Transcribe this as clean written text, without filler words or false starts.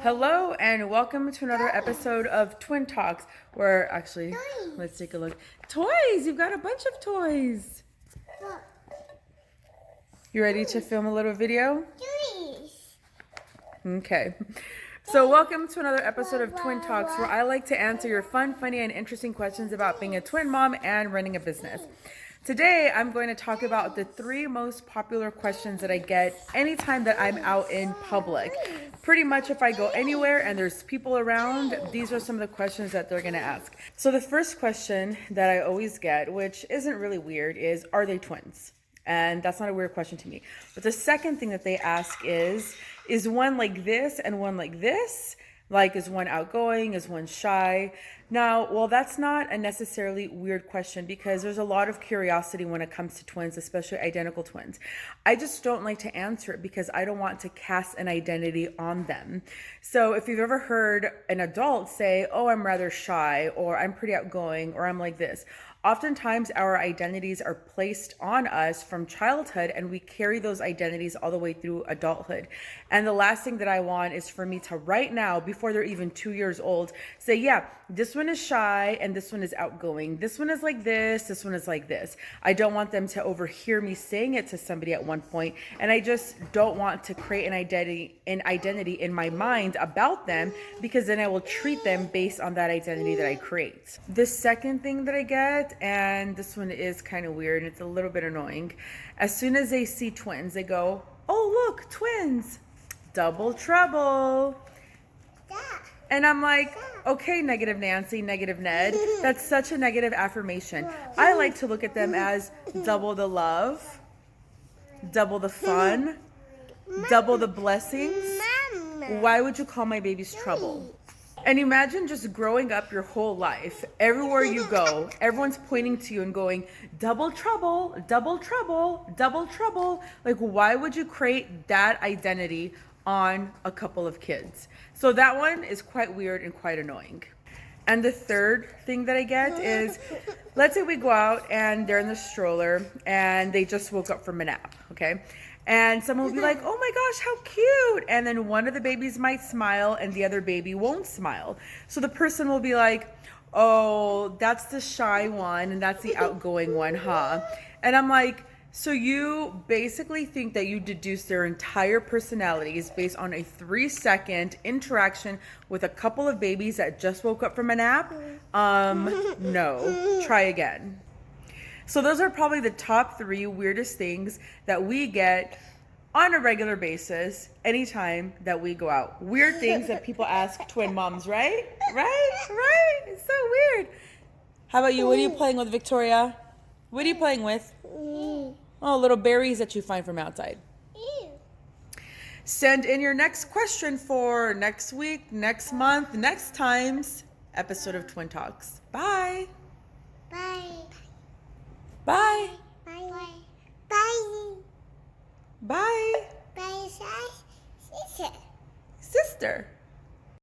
Hello and welcome to another episode of Twin Talks, where actually, let's take a look. Toys! You've got a bunch of toys. You ready to film a little video? Okay. So welcome to another episode of Twin Talks, where I like to answer your fun, funny, and interesting questions about being a twin mom and running a business. Today, I'm going to talk about the 3 most popular questions that I get anytime that I'm out in public. Pretty much if I go anywhere and there's people around, these are some of the questions that they're going to ask. So the first question that I always get, which isn't really weird, is, are they twins? And that's not a weird question to me. But the second thing that they ask is one like this and one like this? Like, is one outgoing? Is one shy? Now, well, that's not a necessarily weird question because there's a lot of curiosity when it comes to twins, especially identical twins. I just don't like to answer it because I don't want to cast an identity on them. So if you've ever heard an adult say, oh, I'm rather shy, or I'm pretty outgoing, or I'm like this, oftentimes our identities are placed on us from childhood and we carry those identities all the way through adulthood. And the last thing that I want is for me to right now, before they're even 2 years old, say, yeah, this one is shy and this one is outgoing. This one is like this one is like this. I don't want them to overhear me saying it to somebody at one point, and I just don't want to create an identity in my mind about them, because then I will treat them based on that identity that I create. The second thing that I get, and this one is kind of weird and it's a little bit annoying, as soon as they see twins, they go, oh, look, twins, double trouble. And I'm like, okay, negative Nancy, negative Ned, that's such a negative affirmation. I like to look at them as double the love, double the fun, double the blessings. Why would you call my babies trouble? And imagine just growing up your whole life. Everywhere you go, everyone's pointing to you and going, double trouble, double trouble, double trouble. Like, why would you create that identity on a couple of kids? So that one is quite weird and quite annoying. And the third thing that I get is, let's say we go out and they're in the stroller and they just woke up from a nap, okay? And someone will be like, oh my gosh, how cute. And then one of the babies might smile and the other baby won't smile. So the person will be like, oh, that's the shy one and that's the outgoing one, huh? And I'm like, so you basically think that you deduce their entire personalities based on a 3-second interaction with a couple of babies that just woke up from a nap? No, try again. So those are probably the top 3 weirdest things that we get on a regular basis anytime that we go out. Weird things that people ask twin moms, right? Right? It's so weird. How about you? What are you playing with, Victoria? What are you playing with? Oh, little berries that you find from outside. Send in your next question for next week, next month, next time's episode of Twin Talks. Bye. Bye. Bye. Bye. Bye. Bye. Bye. Sister. Sister.